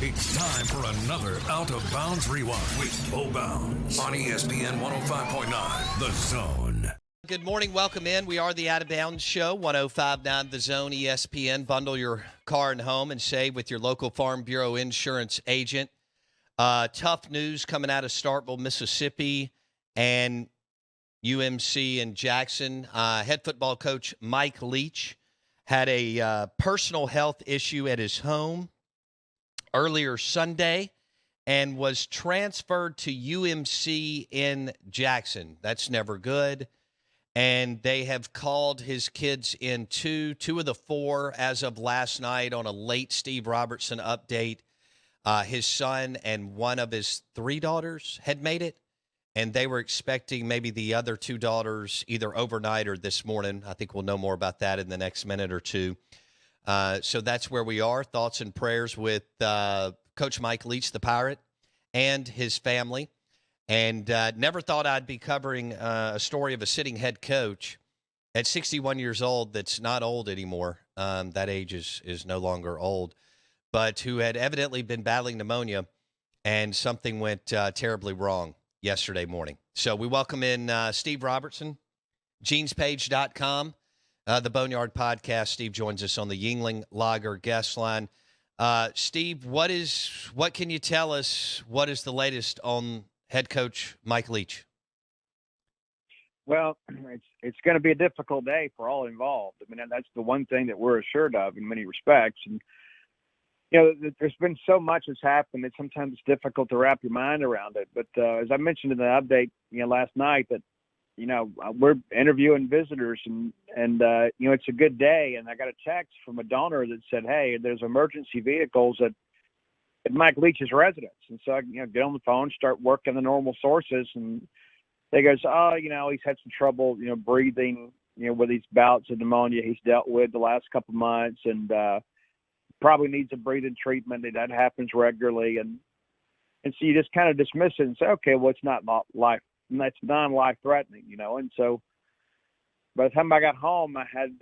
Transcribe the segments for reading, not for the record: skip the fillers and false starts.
It's time for another Out of Bounds Rewind with Bo Bounds on ESPN 105.9 The Zone. Good morning. Welcome in. We are the Out of Bounds Show, 105.9 The Zone, ESPN. Bundle your car and home and save with your local Farm Bureau insurance agent. Tough news coming out of Starkville, Mississippi, and UMC in Jackson. Head football coach Mike Leach had a personal health issue at his home earlier Sunday and was transferred to UMC in Jackson. That's never good. And they have called his kids in two of the four as of last night on a late Steve Robertson update. His son and one of his three daughters had made it, and they were expecting maybe the other two daughters either overnight or this morning. I think we'll know more about that in the next minute or two. So that's where we are. Thoughts and prayers with Coach Mike Leach, the Pirate, and his family. And never thought I'd be covering a story of a sitting head coach at 61 years old that's not old anymore. That age is no longer old, but who had evidently been battling pneumonia, and something went terribly wrong yesterday morning. So we welcome in Steve Robertson, genespage.com, the Boneyard Podcast. Steve joins us on the Yuengling Lager guest line. Steve, what can you tell us? What is the latest on head coach Mike Leach? Well, it's going to be a difficult day for all involved. I mean, that's the one thing that we're assured of in many respects. And, you know, there's been so much that's happened that sometimes it's difficult to wrap your mind around it. But as I mentioned in the update, last night, that, we're interviewing visitors and it's a good day. And I got a text from a donor that said, hey, there's emergency vehicles at Mike Leach's residence. And so I get on the phone, start working the normal sources, and they goes, he's had some trouble, breathing, with these bouts of pneumonia he's dealt with the last couple of months, and probably needs a breathing treatment. That happens regularly. And so you just kind of dismiss it and say, okay, well, it's not life, and that's non-life threatening, And so by the time I got home, I had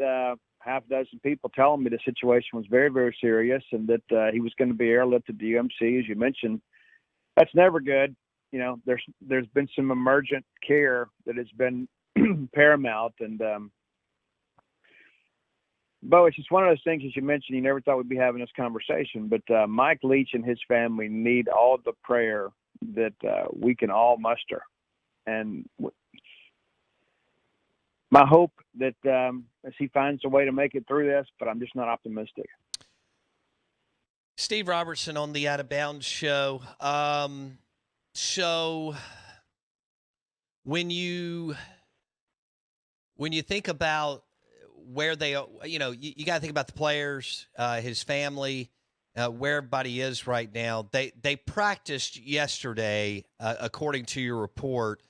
half a dozen people telling me the situation was very, very serious, and that he was going to be airlifted to UMC, as you mentioned. That's never good. There's been some emergent care that has been paramount, and Bo, it's just one of those things, as you mentioned, you never thought we'd be having this conversation, but Mike Leach and his family need all the prayer that we can all muster. And my hope that as he finds a way to make it through this, but I'm just not optimistic. Steve Robertson on the Out of Bounds Show. So when you think about where they are, you got to think about the players, his family, where everybody is right now. They practiced yesterday, according to your report,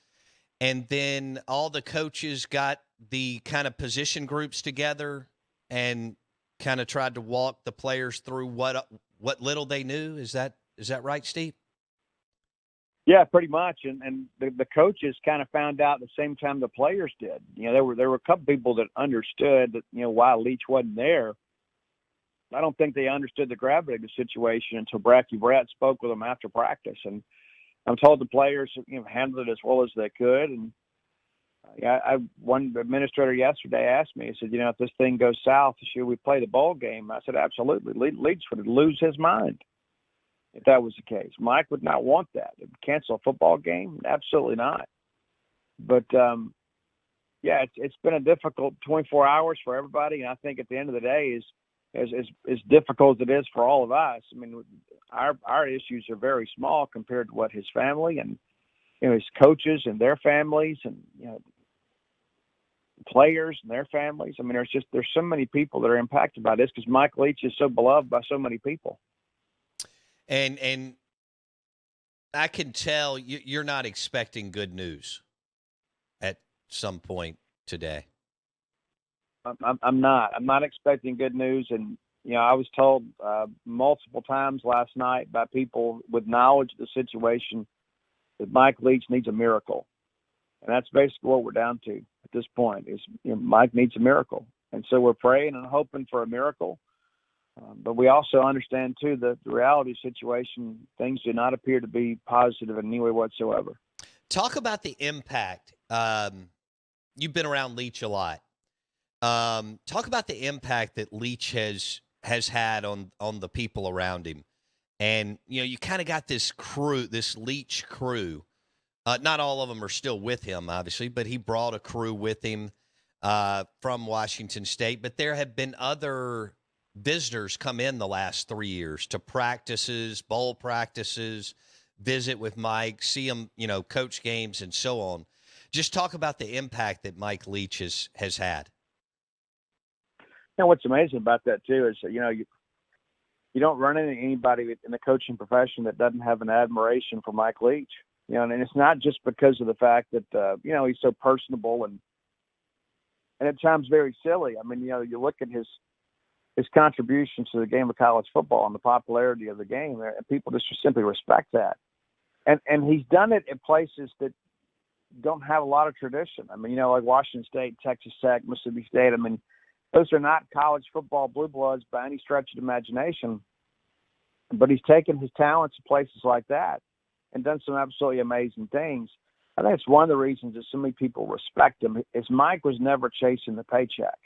and then all the coaches got the kind of position groups together and kind of tried to walk the players through what little they knew. Is that right, Steve? Yeah, pretty much. And the coaches kind of found out at the same time the players did. There were a couple people that understood that, why Leach wasn't there. I don't think they understood the gravity of the situation until Bracky Brett spoke with them after practice. And I'm told the players, handled it as well as they could. And one administrator yesterday asked me, he said, if this thing goes south, should we play the bowl game? I said, absolutely. Leach would lose his mind if that was the case. Mike would not want that. Cancel a football game? Absolutely not. But, it's been a difficult 24 hours for everybody. And I think at the end of the day is as difficult as it is for all of us. I mean, our issues are very small compared to what his family and, his coaches and their families and, players and their families. I mean, there's so many people that are impacted by this because Mike Leach is so beloved by so many people. And I can tell you're not expecting good news at some point today. I'm not. I'm not expecting good news. And, I was told multiple times last night by people with knowledge of the situation that Mike Leach needs a miracle. And that's basically what we're down to at this point is, Mike needs a miracle. And so we're praying and hoping for a miracle. But we also understand, too, the reality situation. Things do not appear to be positive in any way whatsoever. Talk about the impact. You've been around Leach a lot. Talk about the impact that Leach has had on the people around him. And, you kind of got this crew, this Leach crew. Not all of them are still with him, obviously, but he brought a crew with him from Washington State. But there have been other visitors come in the last 3 years to practices, bowl practices, visit with Mike, see him, coach games and so on. Just talk about the impact that Mike Leach has had. What's amazing about that, too, is, you don't run into anybody in the coaching profession that doesn't have an admiration for Mike Leach. And it's not just because of the fact that, he's so personable and at times very silly. I mean, you look at his contributions to the game of college football and the popularity of the game, and people just simply respect that. And he's done it in places that don't have a lot of tradition. I mean, like Washington State, Texas Tech, Mississippi State. I mean, those are not college football blue bloods by any stretch of the imagination. But he's taken his talents to places like that and done some absolutely amazing things. I think it's one of the reasons that so many people respect him is Mike was never chasing the paycheck.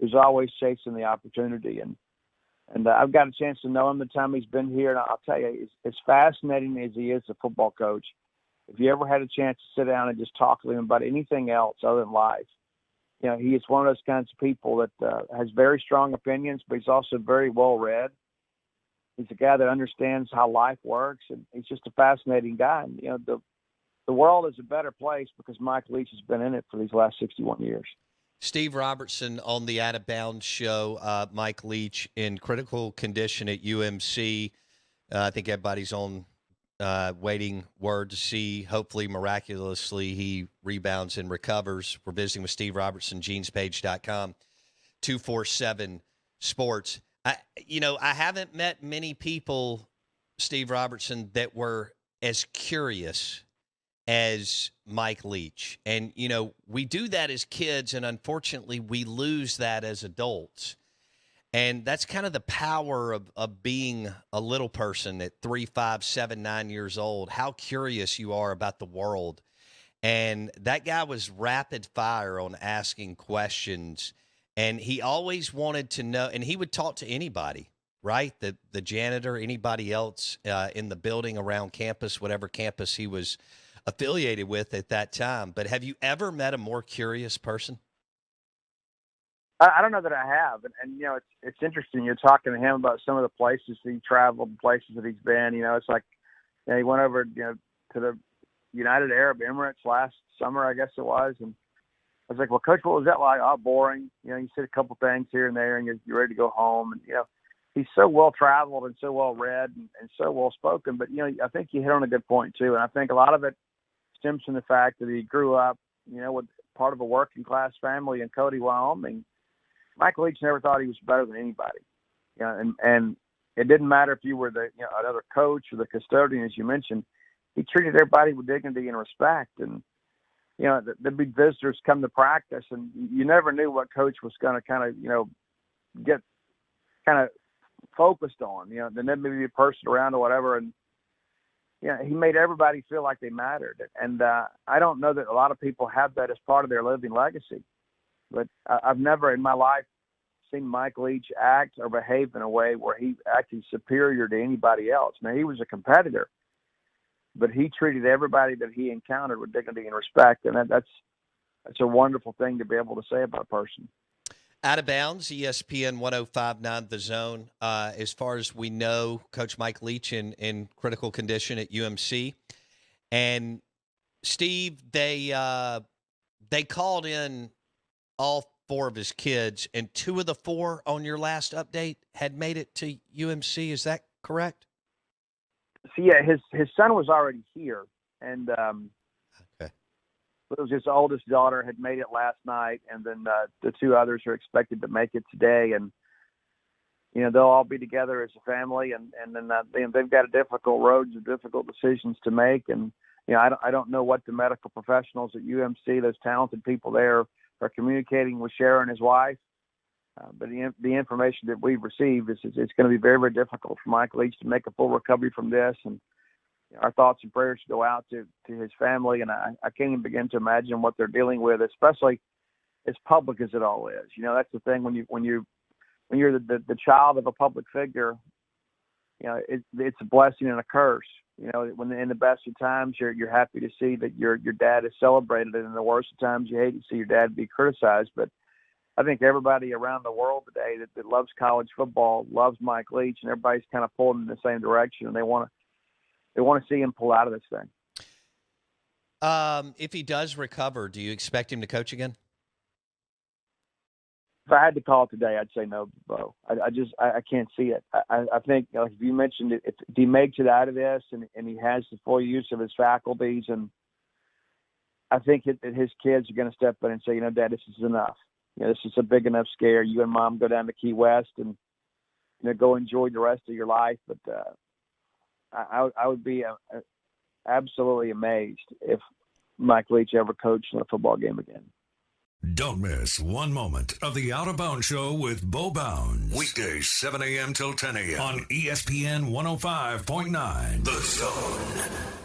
He was always chasing the opportunity. And I've got a chance to know him the time he's been here. And I'll tell you, as fascinating as he is a football coach, if you ever had a chance to sit down and just talk to him about anything else other than life, he is one of those kinds of people that has very strong opinions, but he's also very well read. He's a guy that understands how life works, and he's just a fascinating guy. And, the world is a better place because Mike Leach has been in it for these last 61 years. Steve Robertson on the Out of Bounds show. Mike Leach in critical condition at UMC. I think everybody's on waiting word to see. Hopefully, miraculously, he rebounds and recovers. We're visiting with Steve Robertson, genespage.com, 247 Sports. I haven't met many people, Steve Robertson, that were as curious as Mike Leach. And, we do that as kids, and unfortunately, we lose that as adults. And that's kind of the power of being a little person at 3, 5, 7, 9 years old, how curious you are about the world. And that guy was rapid fire on asking questions. And he always wanted to know, and he would talk to anybody, right? The janitor, anybody else in the building around campus, whatever campus he was affiliated with at that time. But have you ever met a more curious person? I don't know that I have. And it's interesting. You're talking to him about some of the places he traveled, places that he's been. It's like he went over, to the United Arab Emirates last summer, I guess it was. And I was like, well, Coach, what was that like? Oh, boring. You said a couple things here and there, and you're ready to go home. And, he's so well-traveled and so well-read and so well-spoken. But, I think you hit on a good point, too. And I think a lot of it stems from the fact that he grew up, with part of a working-class family in Cody, Wyoming. Mike Leach never thought he was better than anybody. And it didn't matter if you were another coach or the custodian, as you mentioned. He treated everybody with dignity and respect. And, there'd be visitors come to practice, and you never knew what coach was going to kind of, get kind of focused on. Then there'd maybe a person around or whatever. And, he made everybody feel like they mattered. And I don't know that a lot of people have that as part of their living legacy. But I've never in my life seen Mike Leach act or behave in a way where he acted superior to anybody else. Now, he was a competitor, but he treated everybody that he encountered with dignity and respect, and that's a wonderful thing to be able to say about a person. Out of Bounds, ESPN 105.9 The Zone. As far as we know, Coach Mike Leach in critical condition at UMC. And, Steve, they called in all 4 of his kids, and 2 of the 4 on your last update had made it to UMC. Is that correct? So, yeah, his son was already here, and okay. It was his oldest daughter had made it last night, and then the 2 others are expected to make it today, and they'll all be together as a family, and then they've got a difficult road and difficult decisions to make, and I don't know what the medical professionals at UMC, those talented people there, are communicating with Sharon, his wife. But the information that we've received is it's going to be very, very difficult for Mike Leach to make a full recovery from this. And our thoughts and prayers go out to his family. And I can't even begin to imagine what they're dealing with, especially as public as it all is. That's the thing when you're the child of a public figure. It's a blessing and a curse. When in the best of times, you're happy to see that your dad is celebrated, and in the worst of times, you hate to see your dad be criticized. But I think everybody around the world today that loves college football loves Mike Leach, and everybody's kind of pulling in the same direction, and they want to see him pull out of this thing. If he does recover, do you expect him to coach again? If I had to call it today, I'd say no, Bo. I can't see it. I think if you mentioned it, if he makes it out of this and he has the full use of his faculties, and I think that his kids are going to step in and say, Dad, this is enough. This is a big enough scare. You and Mom go down to Key West and go enjoy the rest of your life. But I would be absolutely amazed if Mike Leach ever coached in a football game again. Don't miss one moment of the Out of Bounds Show with Bo Bounds. Weekdays 7 a.m. till 10 a.m. on ESPN 105.9 The Zone.